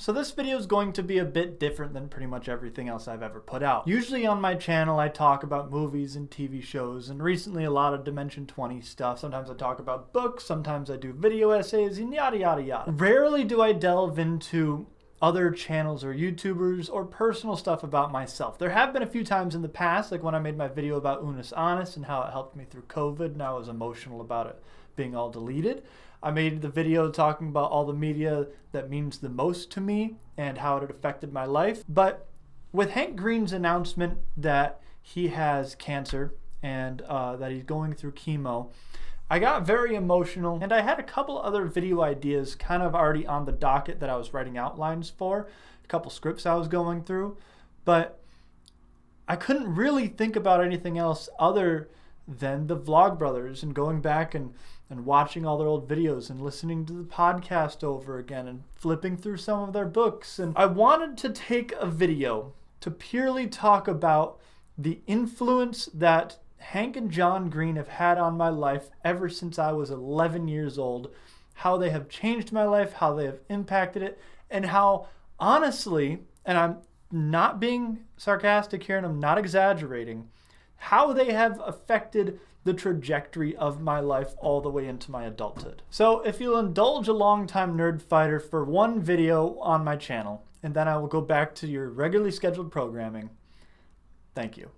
So this video is going to be a bit different than pretty much everything else I've ever put out. Usually on my channel I talk about movies and TV shows, and recently a lot of Dimension 20 stuff. Sometimes I talk about books, sometimes I do video essays, and yada yada yada. Rarely do I delve into other channels or YouTubers or personal stuff about myself. There have been a few times in the past, like when I made my video about Unis Honest and how it helped me through COVID, and I was emotional about it being all deleted. I made the video talking about all the media that means the most to me and how it had affected my life. But with Hank Green's announcement that he has cancer and that he's going through chemo, I got very emotional, and I had a couple other video ideas kind of already on the docket that I was writing outlines for, a couple scripts I was going through, but I couldn't really think about anything else other than the Vlogbrothers and going back and watching all their old videos and listening to the podcast over again and flipping through some of their books. And I wanted to take a video to purely talk about the influence that Hank and John Green have had on my life ever since I was 11 years old, how they have changed my life, how they have impacted it, and how honestly, and I'm not being sarcastic here and I'm not exaggerating, how they have affected the trajectory of my life all the way into my adulthood. So if you'll indulge a longtime nerd fighter for one video on my channel, and then I will go back to your regularly scheduled programming. Thank you.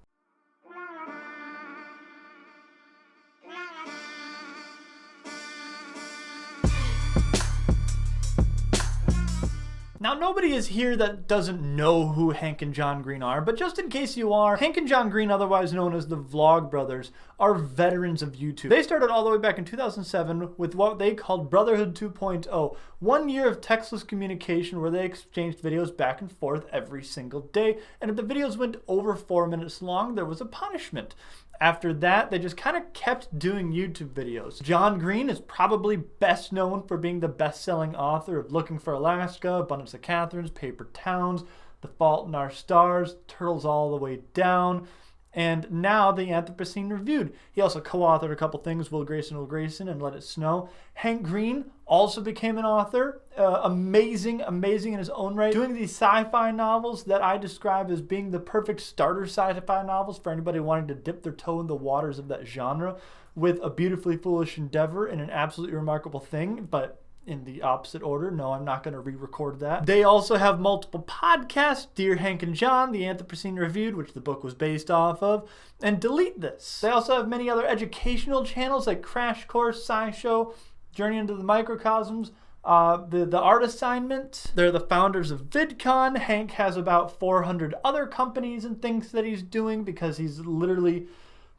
Now, nobody is here that doesn't know who Hank and John Green are, but just in case you are, Hank and John Green, otherwise known as the Vlogbrothers, are veterans of YouTube. They started all the way back in 2007 with what they called Brotherhood 2.0, 1 year of textless communication where they exchanged videos back and forth every single day, and if the videos went over 4 minutes long, there was a punishment. After that, they just kind of kept doing YouTube videos. John Green is probably best known for being the best-selling author of Looking for Alaska, Abundance of Catherines, Paper Towns, The Fault in Our Stars, Turtles All the Way Down, and now the Anthropocene Reviewed. He also co-authored a couple things, Will Grayson, and Let It Snow. Hank Green also became an author, amazing in his own right, doing these sci-fi novels that I describe as being the perfect starter sci-fi novels for anybody wanting to dip their toe in the waters of that genre, with A Beautifully Foolish Endeavor and An Absolutely Remarkable Thing, but in the opposite order. No, I'm not going to re-record that. They also have multiple podcasts, Dear Hank and John, The Anthropocene Reviewed, which the book was based off of, and Delete This. They also have many other educational channels like Crash Course, SciShow, Journey into the Microcosms, the Art Assignment. They're the founders of VidCon. Hank has about 400 other companies and things that he's doing because he's literally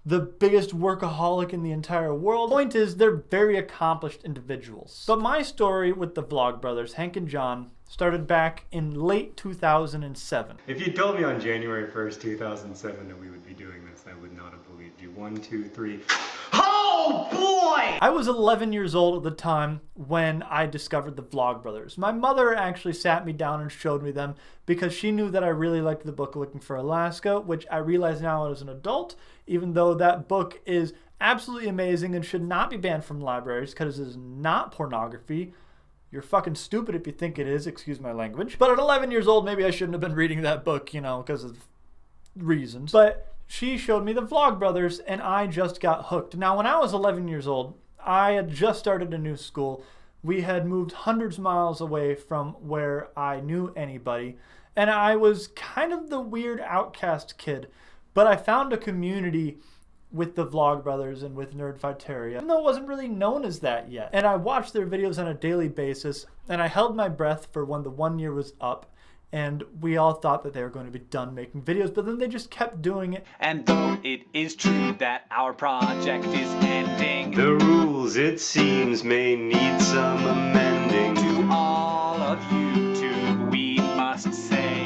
the biggest workaholic in the entire world. Point is, they're very accomplished individuals. But my story with the Vlogbrothers, Hank and John, started back in late 2007. If you told me on January 1st, 2007 that we would be doing this, I would not have believed you. 1, 2, 3. Oh boy! I was 11 years old at the time when I discovered the Vlogbrothers. My mother actually sat me down and showed me them because she knew that I really liked the book Looking for Alaska, which I realize now as an adult, even though that book is absolutely amazing and should not be banned from libraries because it is not pornography. You're fucking stupid if you think it is, excuse my language. But at 11 years old, maybe I shouldn't have been reading that book, you know, because of reasons. But she showed me the Vlogbrothers, and I just got hooked. Now, when I was 11 years old, I had just started a new school. We had moved hundreds of miles away from where I knew anybody, and I was kind of the weird outcast kid. But I found a community with the Vlogbrothers and with Nerdfighteria, even though it wasn't really known as that yet. And I watched their videos on a daily basis, and I held my breath for when the 1 year was up, and we all thought that they were going to be done making videos, but then they just kept doing it. And though it is true that our project is ending, The rules, it seems, may need some amending. to all of YouTube we must say,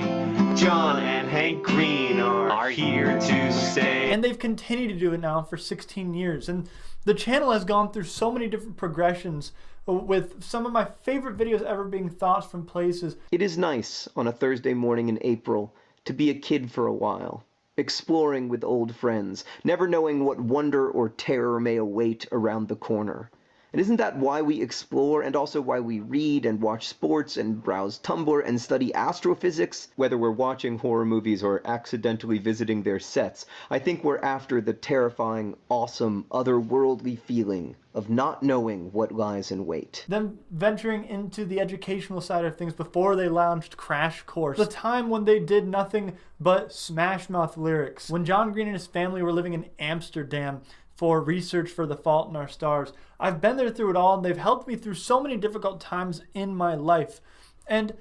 John and Hank Green are here to stay. And they've continued to do it now for 16 years. And the channel has gone through so many different progressions, with some of my favorite videos ever being thoughts from places. It is nice on a Thursday morning in April to be a kid for a while, exploring with old friends, never knowing what wonder or terror may await around the corner. And isn't that why we explore, and also why we read and watch sports and browse Tumblr and study astrophysics? Whether we're watching horror movies or accidentally visiting their sets, I think we're after the terrifying, awesome, otherworldly feeling of not knowing what lies in wait. Them venturing into the educational side of things before they launched Crash Course. The time when they did nothing but Smash Mouth lyrics. When John Green and his family were living in Amsterdam for research for The Fault in Our Stars. I've been there through it all, and they've helped me through so many difficult times in my life. And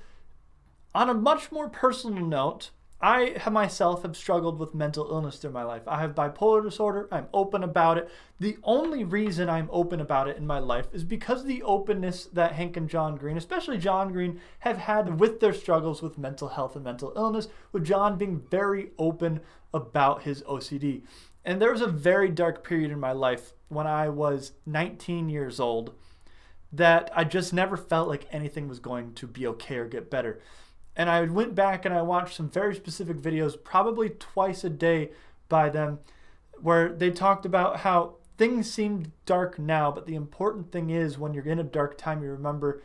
on a much more personal note, I myself have struggled with mental illness through my life. I have bipolar disorder. I'm open about it. The only reason I'm open about it in my life is because of the openness that Hank and John Green, especially John Green, have had with their struggles with mental health and mental illness, with John being very open about his OCD. And there was a very dark period in my life when I was 19 years old that I just never felt like anything was going to be okay or get better. And I went back and I watched some very specific videos, probably twice a day by them, where they talked about how things seemed dark now, but the important thing is when you're in a dark time, you remember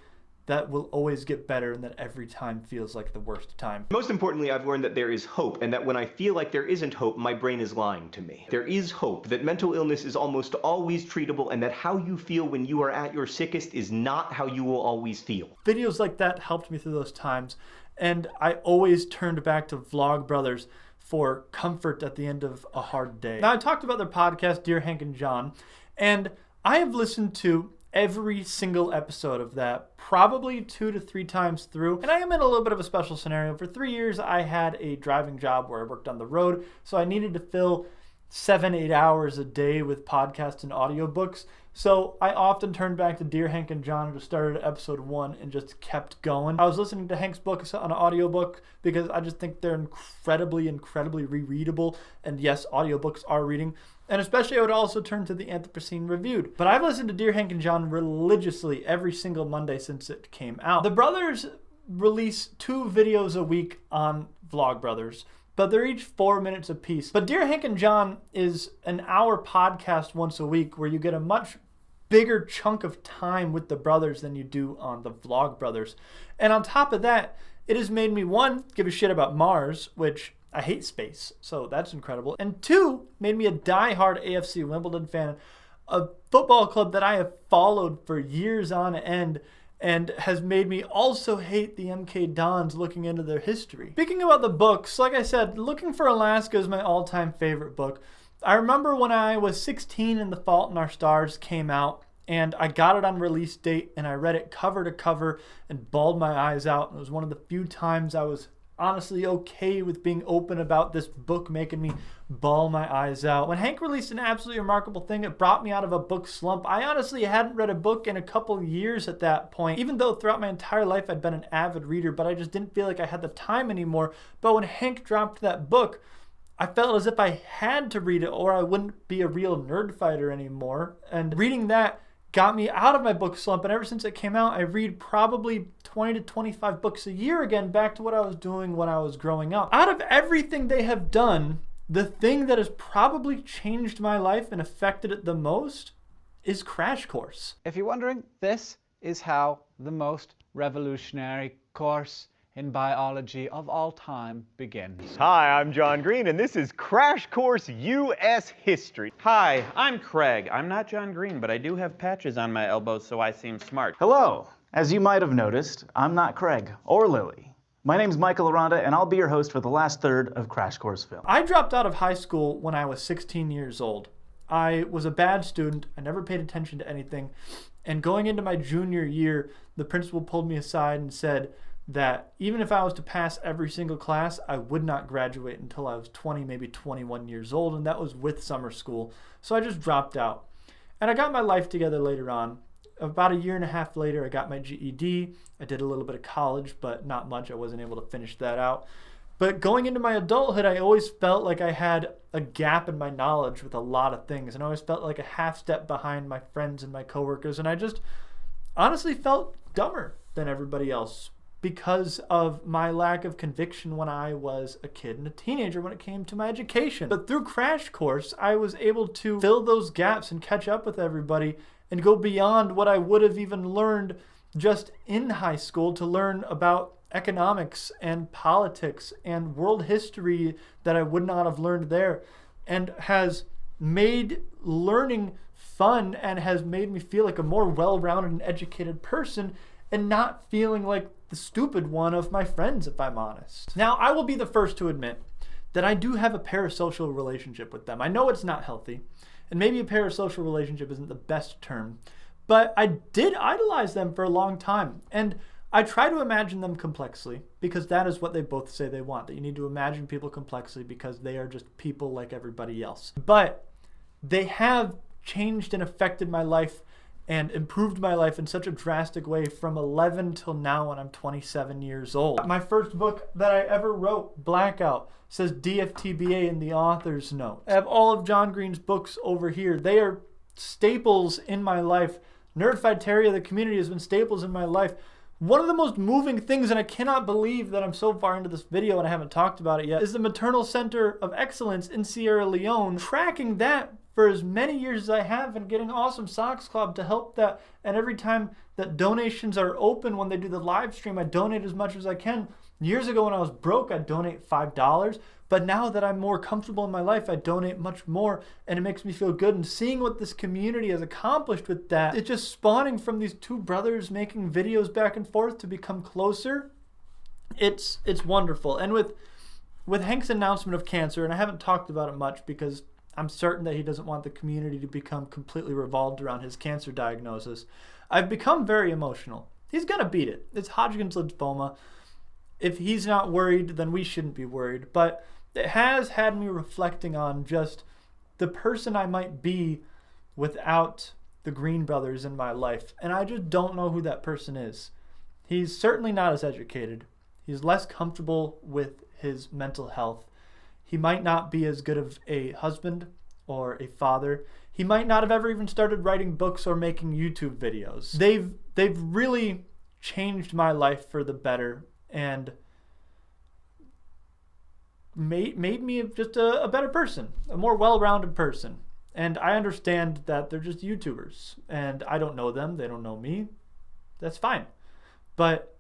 that will always get better and that every time feels like the worst time. Most importantly, I've learned that there is hope, and that when I feel like there isn't hope, my brain is lying to me. There is hope, that mental illness is almost always treatable, and that how you feel when you are at your sickest is not how you will always feel. Videos like that helped me through those times, and I always turned back to Vlogbrothers for comfort at the end of a hard day. Now, I talked about their podcast, Dear Hank and John, and I have listened to every single episode of that, probably 2 to 3 times through. And I am in a little bit of a special scenario. For 3 years, I had a driving job where I worked on the road, so I needed to fill 7-8 hours a day with podcasts and audiobooks. So I often turned back to Dear Hank and John, just started at episode 1 and just kept going. I was listening to Hank's book on an audiobook because I just think they're incredibly rereadable. And yes, audiobooks are reading. And especially I would also turn to the Anthropocene Reviewed. But I've listened to Dear Hank and John religiously every single Monday since it came out. The brothers release 2 videos a week on Vlogbrothers, but they're each 4 minutes apiece. But Dear Hank and John is an hour podcast once a week where you get a much bigger chunk of time with the brothers than you do on the Vlogbrothers. And on top of that, it has made me, 1, give a shit about Mars, which I hate space, so that's incredible. And 2, made me a diehard AFC Wimbledon fan, a football club that I have followed for years on end, and has made me also hate the MK Dons looking into their history. Speaking about the books, like I said, Looking for Alaska is my all-time favorite book. I remember when I was 16 and The Fault in Our Stars came out, and I got it on release date, and I read it cover to cover and bawled my eyes out. And it was one of the few times I was honestly okay with being open about this book making me bawl my eyes out. When Hank released An Absolutely Remarkable Thing, it brought me out of a book slump. I honestly hadn't read a book in a couple years at that point, even though throughout my entire life I'd been an avid reader, but I just didn't feel like I had the time anymore. But when Hank dropped that book, I felt as if I had to read it or I wouldn't be a real nerd fighter anymore. And reading that got me out of my book slump, and ever since it came out, I read probably 20 to 25 books a year again, back to what I was doing when I was growing up. Out of everything they have done, the thing that has probably changed my life and affected it the most is Crash Course. If you're wondering, this is how the most revolutionary course in biology of all time begins. Hi, I'm John Green, and this is Crash Course U.S. History. Hi, I'm Craig. I'm not John Green, but I do have patches on my elbows so I seem smart. Hello. As you might have noticed, I'm not Craig or Lily. My name's Michael Aranda, and I'll be your host for the last third of Crash Course Film. I dropped out of high school when I was 16 years old. I was a bad student. I never paid attention to anything. And going into my junior year, the principal pulled me aside and said that even if I was to pass every single class, I would not graduate until I was 20, maybe 21 years old, and that was with summer school. So I just dropped out. And I got my life together later on. About a year and a half later, I got my GED. I did a little bit of college, but not much. I wasn't able to finish that out. But going into my adulthood, I always felt like I had a gap in my knowledge with a lot of things, and I always felt like a half step behind my friends and my coworkers, and I just honestly felt dumber than everybody else, because of my lack of conviction when I was a kid and a teenager when it came to my education. But through Crash Course, I was able to fill those gaps and catch up with everybody and go beyond what I would have even learned just in high school to learn about economics and politics and world history that I would not have learned there, and has made learning fun and has made me feel like a more well-rounded and educated person and not feeling like the stupid one of my friends, if I'm honest. Now, I will be the first to admit that I do have a parasocial relationship with them. I know it's not healthy, and maybe a parasocial relationship isn't the best term, but I did idolize them for a long time, and I try to imagine them complexly because that is what they both say they want, that you need to imagine people complexly because they are just people like everybody else. But they have changed and affected my life and improved my life in such a drastic way from 11 till now when I'm 27 years old. My first book that I ever wrote, Blackout, says DFTBA in the author's note. I have all of John Green's books over here. They are staples in my life. Nerdfighteria, the community, has been staples in my life. One of the most moving things, and I cannot believe that I'm so far into this video and I haven't talked about it yet, is the Maternal Center of Excellence in Sierra Leone. Tracking that for as many years as I have and getting Awesome Socks Club to help that. And every time that donations are open when they do the live stream, I donate as much as I can. Years ago when I was broke, I'd donate $5. But now that I'm more comfortable in my life, I donate much more, and it makes me feel good. And seeing what this community has accomplished with that, it's just spawning from these two brothers making videos back and forth to become closer. It's wonderful. And with Hank's announcement of cancer, and I haven't talked about it much because I'm certain that he doesn't want the community to become completely revolved around his cancer diagnosis, I've become very emotional. He's gonna beat it. It's Hodgkin's lymphoma. If he's not worried, then we shouldn't be worried. But it has had me reflecting on just the person I might be without the Green brothers in my life. And I just don't know who that person is. He's certainly not as educated. He's less comfortable with his mental health. He might not be as good of a husband or a father. He might not have ever even started writing books or making YouTube videos. They've really changed my life for the better and made me just a better person, a more well-rounded person. And I understand that they're just YouTubers and I don't know them, they don't know me. That's fine. But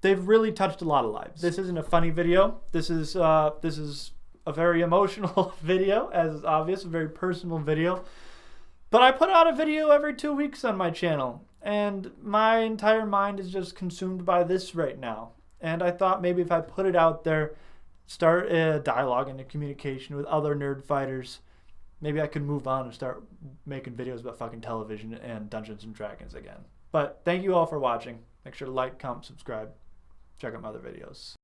they've really touched a lot of lives. This isn't a funny video. This is a very emotional video, as is obvious, a very personal video. But I put out a video every 2 weeks on my channel, and my entire mind is just consumed by this right now. And I thought maybe if I put it out there, start a dialogue and a communication with other nerd fighters, maybe I could move on and start making videos about fucking television and Dungeons and Dragons again. But thank you all for watching. Make sure to like, comment, subscribe. Check out my other videos.